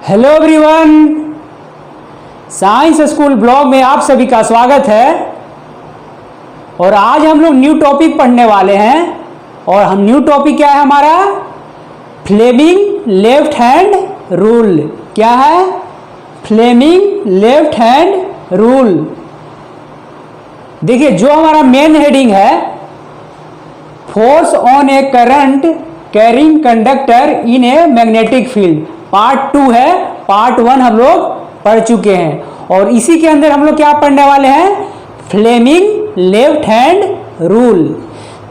Hello everyone, science school blog में आप सभी का स्वागत है। और आज हम लोग न्यू टॉपिक पढ़ने वाले हैं। और हम न्यू टॉपिक क्या है हमारा? Fleming left hand rule. क्या है? Fleming left hand rule. देखिए, जो हमारा मेन हेडिंग है, force on a current carrying conductor in a magnetic field, part 2 है। पार्ट 1 हम लोग पढ़ चुके हैं और इसी के अंदर हम लोग क्या पढ़ने वाले हैं? Fleming left hand rule.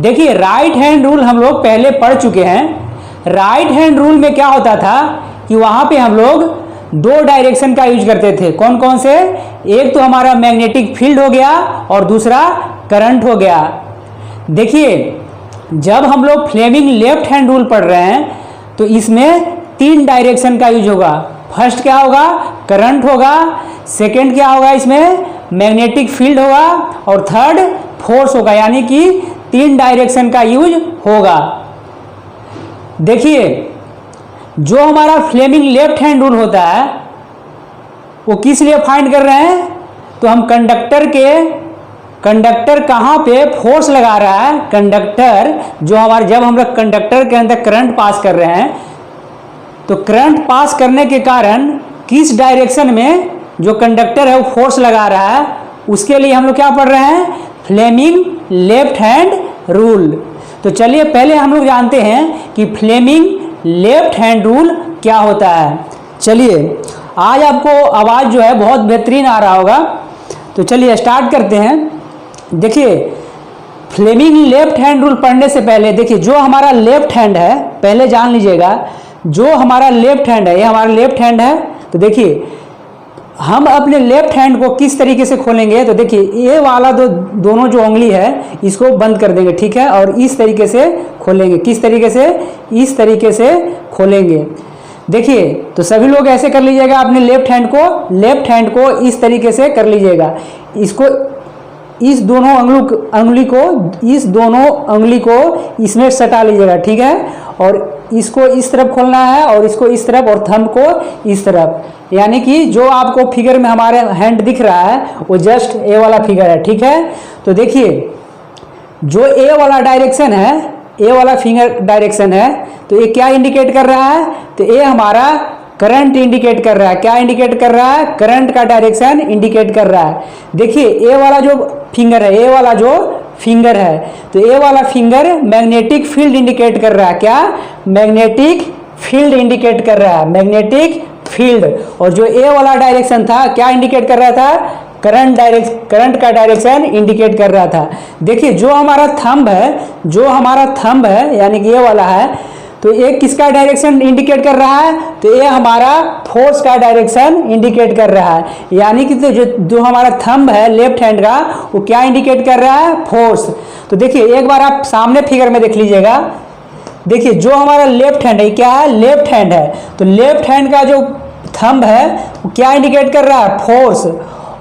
देखिए, राइट हैंड रूल हम लोग पहले पढ़ चुके हैं। राइट हैंड रूल में क्या होता था कि वहां पे हम लोग दो डायरेक्शन का यूज करते थे। कौन कौन से? एक तो हमारा मैग्नेटिक फील्ड हो गया और दूसरा करंट हो गया। देखिए, जब हम लोग फ्लेमिंग लेफ्ट हैंड रूल पढ़ रहे हैं तो इसमें 3 डायरेक्शन का यूज होगा। फर्स्ट क्या होगा? करंट होगा। सेकंड क्या होगा? इसमें मैग्नेटिक फील्ड होगा और थर्ड फोर्स होगा। यानी कि 3 डायरेक्शन का यूज होगा। देखिए, जो हमारा फ्लेमिंग लेफ्ट हैंड रूल होता है वो किस लिए फाइंड कर रहे हैं? तो हम कंडक्टर कहाँ पे फोर्स लगा रहा है? कंडक्टर जो हमारे, जब हम लोग कंडक्टर के अंदर करंट पास कर रहे हैं तो करंट पास करने के कारण किस डायरेक्शन में जो कंडक्टर है वो फोर्स लगा रहा है, उसके लिए हम लोग क्या पढ़ रहे हैं? Fleming left hand rule. तो चलिए पहले हम लोग जानते हैं कि फ्लेमिंग लेफ्ट हैंड रूल क्या होता है। चलिए, आज आपको आवाज़ जो है बहुत बेहतरीन आ रहा होगा। तो चलिए स्टार्ट करते हैं। देखिए, फ्लेमिंग लेफ्ट हैंड रूल पढ़ने से पहले देखिए, जो हमारा लेफ्ट हैंड है, पहले जान लीजिएगा, जो हमारा लेफ्ट हैंड है, ये हमारा लेफ्ट हैंड है। तो देखिए, हम अपने लेफ्ट हैंड को किस तरीके से खोलेंगे? तो देखिए, ये वाला दोनों जो उंगली है इसको बंद कर देंगे, ठीक है, और इस तरीके से खोलेंगे। किस तरीके से? इस तरीके से खोलेंगे। देखिए, तो सभी लोग ऐसे कर लीजिएगा। अपने लेफ्ट हैंड को इस तरीके से कर लीजिएगा। इसको इस दोनों अंगुली को इसमें सटा लीजिएगा, ठीक है। और इसको इस तरफ खोलना है और इसको इस तरफ और थंब को इस तरफ। यानी कि जो आपको फिगर में हमारे हैंड दिख रहा है वो जस्ट ए वाला फिगर है, ठीक है। तो देखिए, जो ए वाला डायरेक्शन है, ए वाला फिंगर डायरेक्शन है, तो ये क्या इंडिकेट कर रहा है? तो ये हमारा करंट इंडिकेट कर रहा है। क्या इंडिकेट कर रहा है? करंट का डायरेक्शन इंडिकेट कर रहा है। देखिए, ए वाला जो फिंगर है, ए वाला जो फिंगर है, तो ए वाला फिंगर मैग्नेटिक फील्ड इंडिकेट कर रहा है। क्या? मैग्नेटिक फील्ड इंडिकेट कर रहा है, मैग्नेटिक फील्ड। और जो ए वाला डायरेक्शन था, क्या इंडिकेट कर रहा था? करंट का डायरेक्शन इंडिकेट कर रहा था। देखिए, जो हमारा थंब है यानी कि ये वाला है, तो ये किसका डायरेक्शन इंडिकेट कर रहा है? तो ये हमारा फोर्स का डायरेक्शन इंडिकेट कर रहा है। यानी कि तो जो हमारा थंब है लेफ्ट हैंड का, वो क्या इंडिकेट कर रहा है? फोर्स। तो देखिए, एक बार आप सामने फिगर में देख लीजिएगा। देखिए, जो हमारा लेफ्ट हैंड है, क्या है? लेफ्ट हैंड है। तो लेफ्ट हैंड का जो थंब है वो क्या इंडिकेट कर रहा है? फोर्स।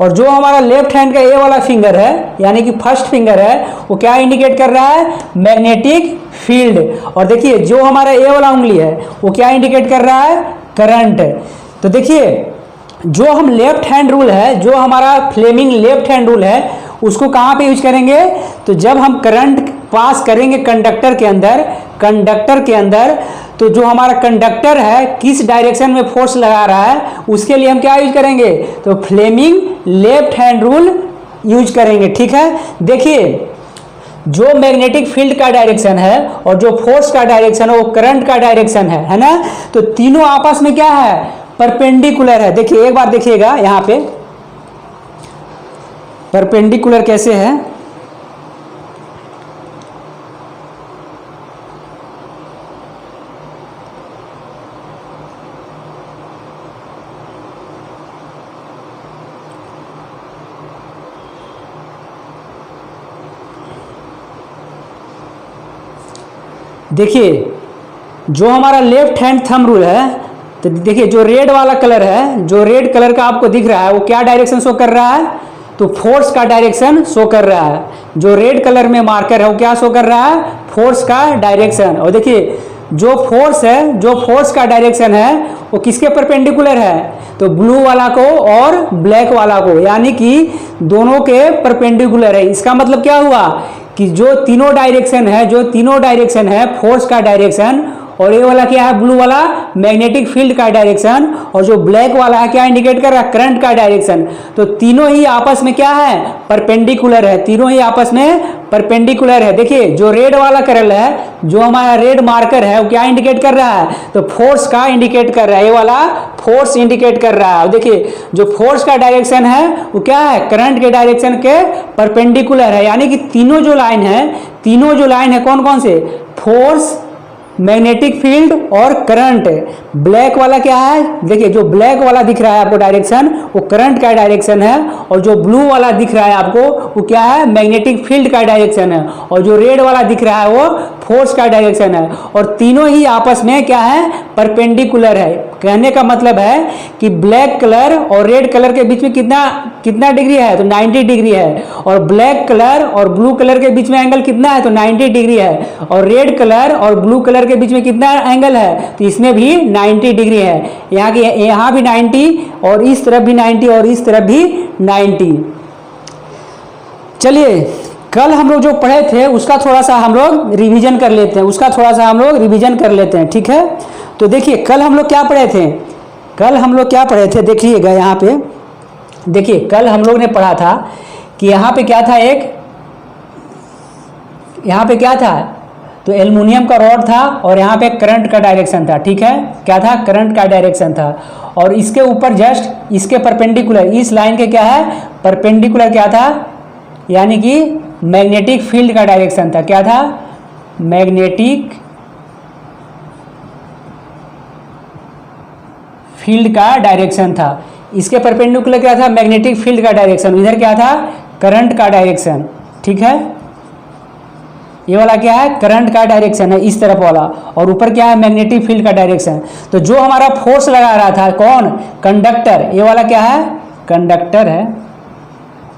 और जो हमारा लेफ्ट हैंड का ए वाला फिंगर है यानी कि फर्स्ट फिंगर है, वो क्या इंडिकेट कर रहा है? Magnetic field. और देखिए, जो हमारा ए वाला उंगली है वो क्या इंडिकेट कर रहा है? करंट। तो देखिए, जो हम लेफ्ट हैंड रूल है, जो हमारा फ्लेमिंग लेफ्ट हैंड रूल है, उसको कहाँ पे यूज करेंगे? तो जब हम करंट पास करेंगे कंडक्टर के अंदर, तो जो हमारा कंडक्टर है किस डायरेक्शन में फोर्स लगा रहा है, उसके लिए हम क्या यूज करेंगे? तो Fleming left hand rule use करेंगे, ठीक है। देखिए, जो मैग्नेटिक फील्ड का डायरेक्शन है और जो फोर्स का डायरेक्शन है वो करंट का डायरेक्शन है ना। तो तीनों आपस में क्या है? परपेंडिकुलर है। देखिए, एक बार देखिएगा यहाँ पे परपेंडिकुलर कैसे है। देखिए, जो हमारा लेफ्ट हैंड थंब रूल है, तो देखिए, जो रेड वाला कलर है, जो रेड कलर का आपको दिख रहा है, वो क्या डायरेक्शन शो कर रहा है? तो फोर्स का डायरेक्शन शो कर रहा है। जो रेड कलर में मार्कर है वो क्या शो कर रहा है? फोर्स का डायरेक्शन। और देखिए, जो फोर्स है, जो फोर्स का डायरेक्शन है वो किसके परपेंडिकुलर है, तो ब्लू वाला को और ब्लैक वाला को, यानी कि दोनों के परपेंडिकुलर है। इसका मतलब क्या हुआ कि जो तीनों डायरेक्शन है, जो तीनों डायरेक्शन है फोर्स का डायरेक्शन, और ये वाला क्या है ब्लू वाला मैग्नेटिक फील्ड का डायरेक्शन, और जो ब्लैक वाला है क्या इंडिकेट कर रहा है, करंट का डायरेक्शन। तो तीनों ही आपस में क्या है, परपेंडिकुलर है, तीनों ही आपस में परपेंडिकुलर है। देखिए जो रेड वाला करल है, जो हमारा रेड मार्कर है वो क्या इंडिकेट कर रहा है, तो फोर्स का इंडिकेट कर रहा है, ये वाला फोर्स इंडिकेट कर रहा है। देखिए जो फोर्स का डायरेक्शन है वो क्या है, करंट के डायरेक्शन के परपेंडिकुलर है, यानी कि तीनों जो लाइन है, तीनों जो लाइन है कौन कौन से, फोर्स, मैग्नेटिक फील्ड और करंट। ब्लैक वाला क्या है, देखिए जो ब्लैक वाला दिख रहा है आपको डायरेक्शन वो करंट का डायरेक्शन है, और जो ब्लू वाला दिख रहा है आपको वो क्या है, मैग्नेटिक फील्ड का डायरेक्शन है, और जो रेड वाला दिख रहा है वो फोर्स का डायरेक्शन है, और तीनों ही आपस में क्या है, परपेंडिकुलर है। कहने का मतलब है कि ब्लैक कलर और रेड कलर के बीच में कितना डिग्री है, तो 90 डिग्री है, और ब्लैक कलर और ब्लू कलर के बीच में एंगल कितना है, तो 90 डिग्री है, और रेड कलर और ब्लू कलर के बीच में कितना एंगल है, तो इसमें भी 90 डिग्री है। यहाँ भी 90, और इस तरफ भी 90, और इस तरफ भी 90। चलिए कल हम लोग जो पढ़े थे उसका थोड़ा सा हम लोग रिवीजन कर लेते हैं, ठीक है। तो देखिए कल हम लोग क्या पढ़े थे, देखिएगा यहाँ पे, देखिए कल हम लोग ने पढ़ा था कि यहाँ पे क्या था, यहाँ पे क्या था, तो एल्युमिनियम का रॉड था, और यहाँ पे करंट का डायरेक्शन था, ठीक है, क्या था, करंट का डायरेक्शन था, और इसके ऊपर जस्ट इसके परपेंडिकुलर, इस लाइन के क्या है, परपेंडिकुलर क्या था, यानी कि मैग्नेटिक फील्ड का डायरेक्शन था, क्या था, मैग्नेटिक फील्ड का डायरेक्शन था। इसके परपेंडिकुलर क्या था, मैग्नेटिक फील्ड का डायरेक्शन, इधर क्या था, करंट का डायरेक्शन, ठीक है। ये वाला क्या है, करंट का डायरेक्शन है इस तरफ वाला, और ऊपर क्या है, मैग्नेटिक फील्ड का डायरेक्शन। तो जो हमारा फोर्स लगा रहा था कौन, कंडक्टर, ये वाला क्या है, कंडक्टर है,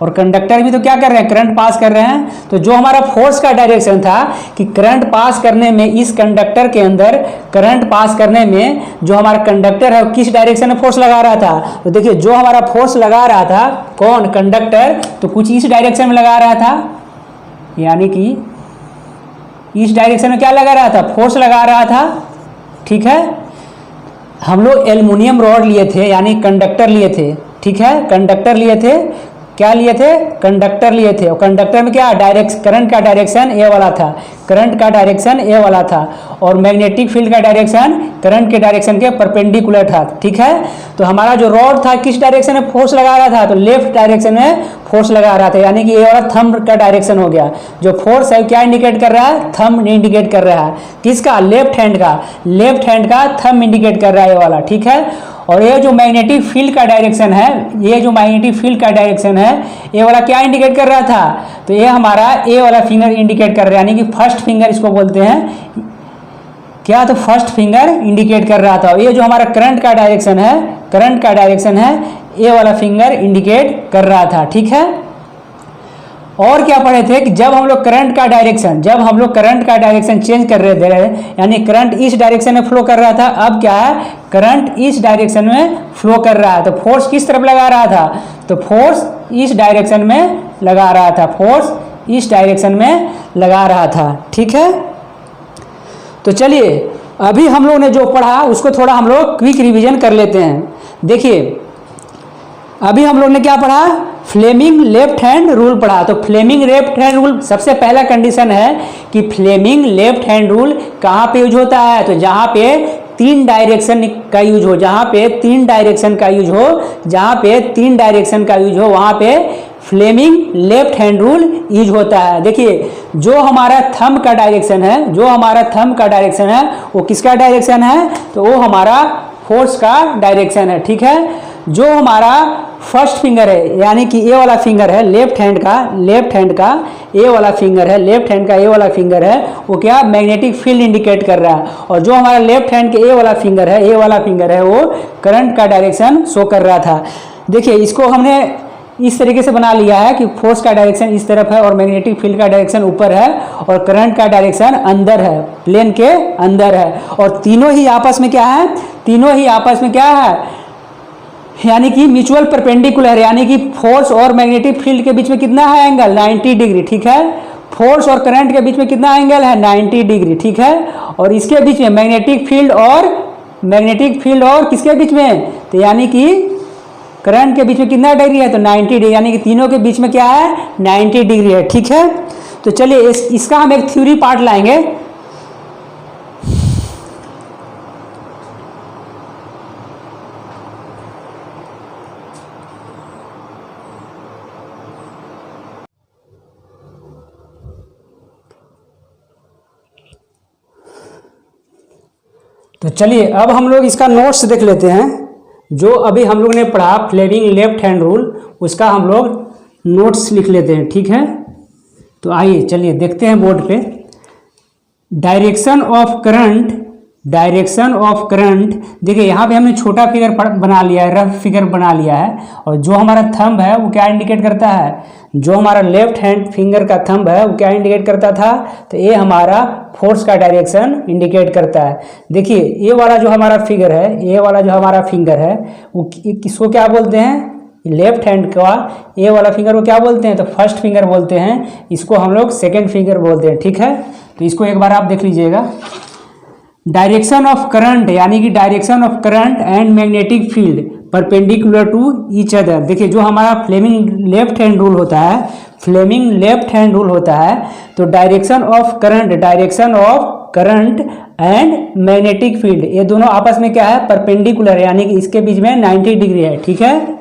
और कंडक्टर भी तो क्या कर रहे हैं, करंट पास कर रहे हैं। तो जो हमारा फोर्स का डायरेक्शन था कि करंट पास करने में, इस कंडक्टर के अंदर करंट पास करने में जो हमारा कंडक्टर है किस डायरेक्शन में फोर्स लगा रहा था, तो देखिए जो हमारा फोर्स लगा रहा था कौन, कंडक्टर, तो कुछ इस डायरेक्शन में लगा रहा था, यानी कि इस डायरेक्शन में क्या लगा रहा था, फोर्स लगा रहा था, ठीक है। हम लोग एल्युमिनियम रॉड लिए थे, यानी कंडक्टर लिए थे, ठीक है, कंडक्टर लिए थे, क्या लिए थे, कंडक्टर लिए थे, और कंडक्टर में क्या करंट का डायरेक्शन ए वाला था, करंट का डायरेक्शन ए वाला था, और मैग्नेटिक फील्ड का डायरेक्शन करंट के डायरेक्शन के परपेंडिकुलर था, ठीक है। तो हमारा जो रॉड था किस डायरेक्शन में फोर्स लगा रहा था, तो लेफ्ट डायरेक्शन में फोर्स लगा रहा था, यानी कि ये वाला थंब का डायरेक्शन हो गया। जो फोर्स है क्या इंडिकेट कर रहा है, थंब इंडिकेट कर रहा है, किसका, लेफ्ट हैंड का थंब इंडिकेट कर रहा है ये वाला, ठीक है। और ये जो मैग्नेटिक फील्ड का डायरेक्शन है, ये वाला क्या इंडिकेट कर रहा था, तो ये हमारा ए वाला फिंगर इंडिकेट कर रहा है, यानी कि फर्स्ट फिंगर इसको बोलते हैं, क्या, तो फर्स्ट फिंगर इंडिकेट कर रहा था। ये जो हमारा करंट का डायरेक्शन है, ए वाला फिंगर इंडिकेट कर रहा था, ठीक है। और क्या पढ़े थे कि जब हम लोग करंट का डायरेक्शन चेंज कर रहे थे, यानी करंट इस डायरेक्शन में फ्लो कर रहा था, अब क्या है, करंट इस डायरेक्शन में फ्लो कर रहा है, तो फोर्स किस तरफ लगा रहा था, तो फोर्स इस डायरेक्शन में लगा रहा था, ठीक है। तो चलिए अभी हम लोग ने जो पढ़ा उसको थोड़ा हम लोग क्विक रिवीजन कर लेते हैं। देखिए अभी हम लोग ने क्या पढ़ा, फ्लेमिंग लेफ्ट हैंड रूल पढ़ा। तो फ्लेमिंग लेफ्ट हैंड रूल सबसे पहला कंडीशन है कि फ्लेमिंग लेफ्ट हैंड रूल कहाँ पे यूज होता है, तो जहाँ पे तीन डायरेक्शन का यूज हो, वहाँ पे Fleming left hand rule use होता है। देखिए जो हमारा थंब का डायरेक्शन है, वो किसका डायरेक्शन है, तो वो हमारा फोर्स का डायरेक्शन है, ठीक है। जो हमारा फर्स्ट फिंगर है, यानी कि ए वाला फिंगर है लेफ्ट हैंड का ए वाला फिंगर है, वो क्या, मैग्नेटिक फील्ड इंडिकेट कर रहा है। और जो हमारा लेफ्ट हैंड के ए वाला फिंगर है, वो करंट का डायरेक्शन शो कर रहा था। देखिए इसको हमने इस तरीके से बना लिया है कि फोर्स का डायरेक्शन इस तरफ है और मैग्नेटिक फील्ड का डायरेक्शन ऊपर है और करंट का डायरेक्शन अंदर है, प्लेन के अंदर है। और तीनों ही आपस में क्या है, तीनों ही आपस में क्या है, यानी कि म्यूचुअल परपेंडिकुलर, यानी कि फोर्स और मैग्नेटिक फील्ड के बीच में कितना है एंगल, 90 डिग्री, ठीक है। फोर्स और करंट के बीच में कितना एंगल है, 90 डिग्री, ठीक है। और इसके बीच में मैग्नेटिक फील्ड और किसके बीच में, तो यानी कि करंट के बीच में कितना डिग्री है, तो 90 डिग्री, यानी कि तीनों के बीच में क्या है, 90 डिग्री है, ठीक है। तो चलिए इसका हम एक थ्योरी पार्ट लाएंगे। तो चलिए अब हम लोग इसका नोट्स देख लेते हैं। जो अभी हम लोग ने पढ़ा फ्लेमिंग लेफ्ट हैंड रूल, उसका हम लोग नोट्स लिख लेते हैं, ठीक है। तो आइए चलिए देखते हैं बोर्ड पे। डायरेक्शन ऑफ करंट, देखिए यहाँ पे हमने छोटा फिगर बना लिया है, रफ फिगर बना लिया है। और जो हमारा थंब है वो क्या इंडिकेट करता है, जो हमारा लेफ्ट हैंड फिंगर का थंब है वो क्या इंडिकेट करता था, तो ये हमारा फोर्स का डायरेक्शन इंडिकेट करता है। देखिए ये वाला जो हमारा फिगर है, ये वाला जो हमारा फिंगर है वो किसको क्या बोलते हैं, लेफ्ट हैंड का ये वाला फिंगर को क्या बोलते हैं, तो फर्स्ट फिंगर बोलते हैं। इसको हम लोग सेकेंड फिंगर बोलते हैं, ठीक है। तो इसको एक बार आप देख लीजिएगा। डायरेक्शन ऑफ करंट, यानी कि direction of current and magnetic field perpendicular to each other. देखिए जो हमारा फ्लेमिंग लेफ्ट हैंड रूल होता है, तो direction of current and magnetic field ये दोनों आपस में क्या है, परपेंडिकुलर, यानी कि इसके बीच में 90 डिग्री है, ठीक है।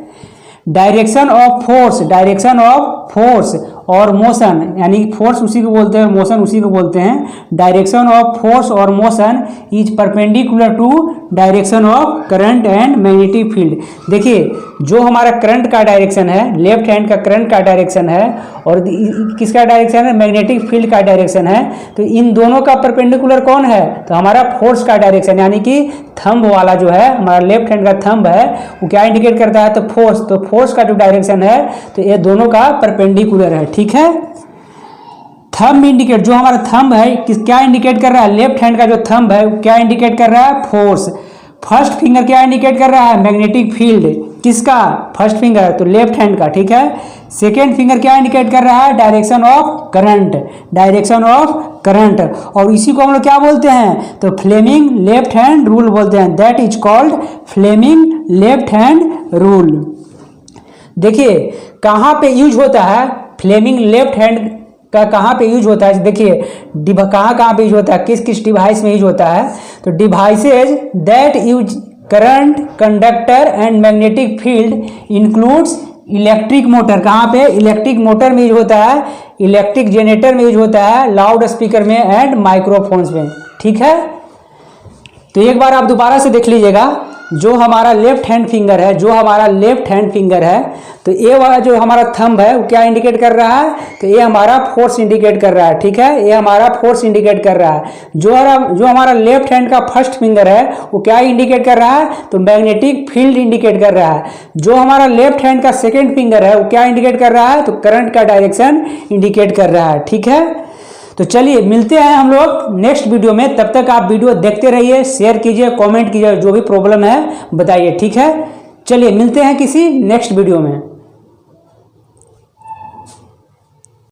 डायरेक्शन ऑफ फोर्स और मोशन, यानी फोर्स उसी को बोलते हैं, मोशन उसी को बोलते हैं। डायरेक्शन ऑफ फोर्स और motion is perpendicular to direction of current and magnetic field. देखिए जो हमारा करंट का डायरेक्शन है, लेफ्ट हैंड का करंट का डायरेक्शन है और किसका डायरेक्शन है, मैग्नेटिक फील्ड का डायरेक्शन है। तो इन दोनों का परपेंडिकुलर कौन है, तो हमारा फोर्स का डायरेक्शन, यानी कि थंब वाला जो है हमारा लेफ्ट हैंड का थंब है वो क्या इंडिकेट करता है, तो फोर्स। तो फोर्स का जो डायरेक्शन है तो ये दोनों का परपेंडिकुलर है, ठीक है। थंब इंडिकेट, जो हमारा थंब है क्या इंडिकेट कर रहा है, लेफ्ट हैंड का जो थंब है क्या इंडिकेट कर रहा है, फोर्स। फर्स्ट फिंगर क्या इंडिकेट कर रहा है, मैग्नेटिक फील्ड, किसका, फर्स्ट फिंगर, तो लेफ्ट हैंड का, ठीक है। सेकेंड फिंगर क्या इंडिकेट कर रहा है, डायरेक्शन ऑफ करंट, और इसी को हम लोग क्या बोलते हैं, तो फ्लेमिंग लेफ्ट हैंड रूल बोलते हैं। That is called Fleming left hand rule. देखिए कहाँ पे यूज होता है फ्लेमिंग लेफ्ट हैंड का, कहाँ पे यूज होता है, देखिए कहाँ पे यूज होता है, किस डिवाइस में यूज होता है, तो devices that use current, conductor and magnetic field includes electric motor. कहाँ पे, इलेक्ट्रिक मोटर में यूज होता है, इलेक्ट्रिक जनरेटर में यूज होता है, लाउड स्पीकर में एंड माइक्रोफोन्स में, ठीक है। तो एक बार आप दोबारा से देख लीजिएगा। जो हमारा लेफ्ट हैंड फिंगर है, तो ये वाला जो हमारा थंब है वो क्या इंडिकेट कर रहा है, तो ये हमारा फोर्स इंडिकेट कर रहा है, ठीक है, ये हमारा फोर्स इंडिकेट कर रहा है। जो हमारा लेफ्ट हैंड का फर्स्ट फिंगर है वो क्या इंडिकेट कर रहा है, तो मैग्नेटिक फील्ड इंडिकेट कर रहा है। जो हमारा लेफ्ट हैंड का सेकेंड फिंगर है वो क्या इंडिकेट कर रहा है, तो करंट का डायरेक्शन इंडिकेट कर रहा है, ठीक है। तो चलिए मिलते हैं हम लोग नेक्स्ट वीडियो में। तब तक आप वीडियो देखते रहिए, शेयर कीजिए, कमेंट कीजिए, जो भी प्रॉब्लम है बताइए, ठीक है। चलिए मिलते हैं किसी नेक्स्ट वीडियो में।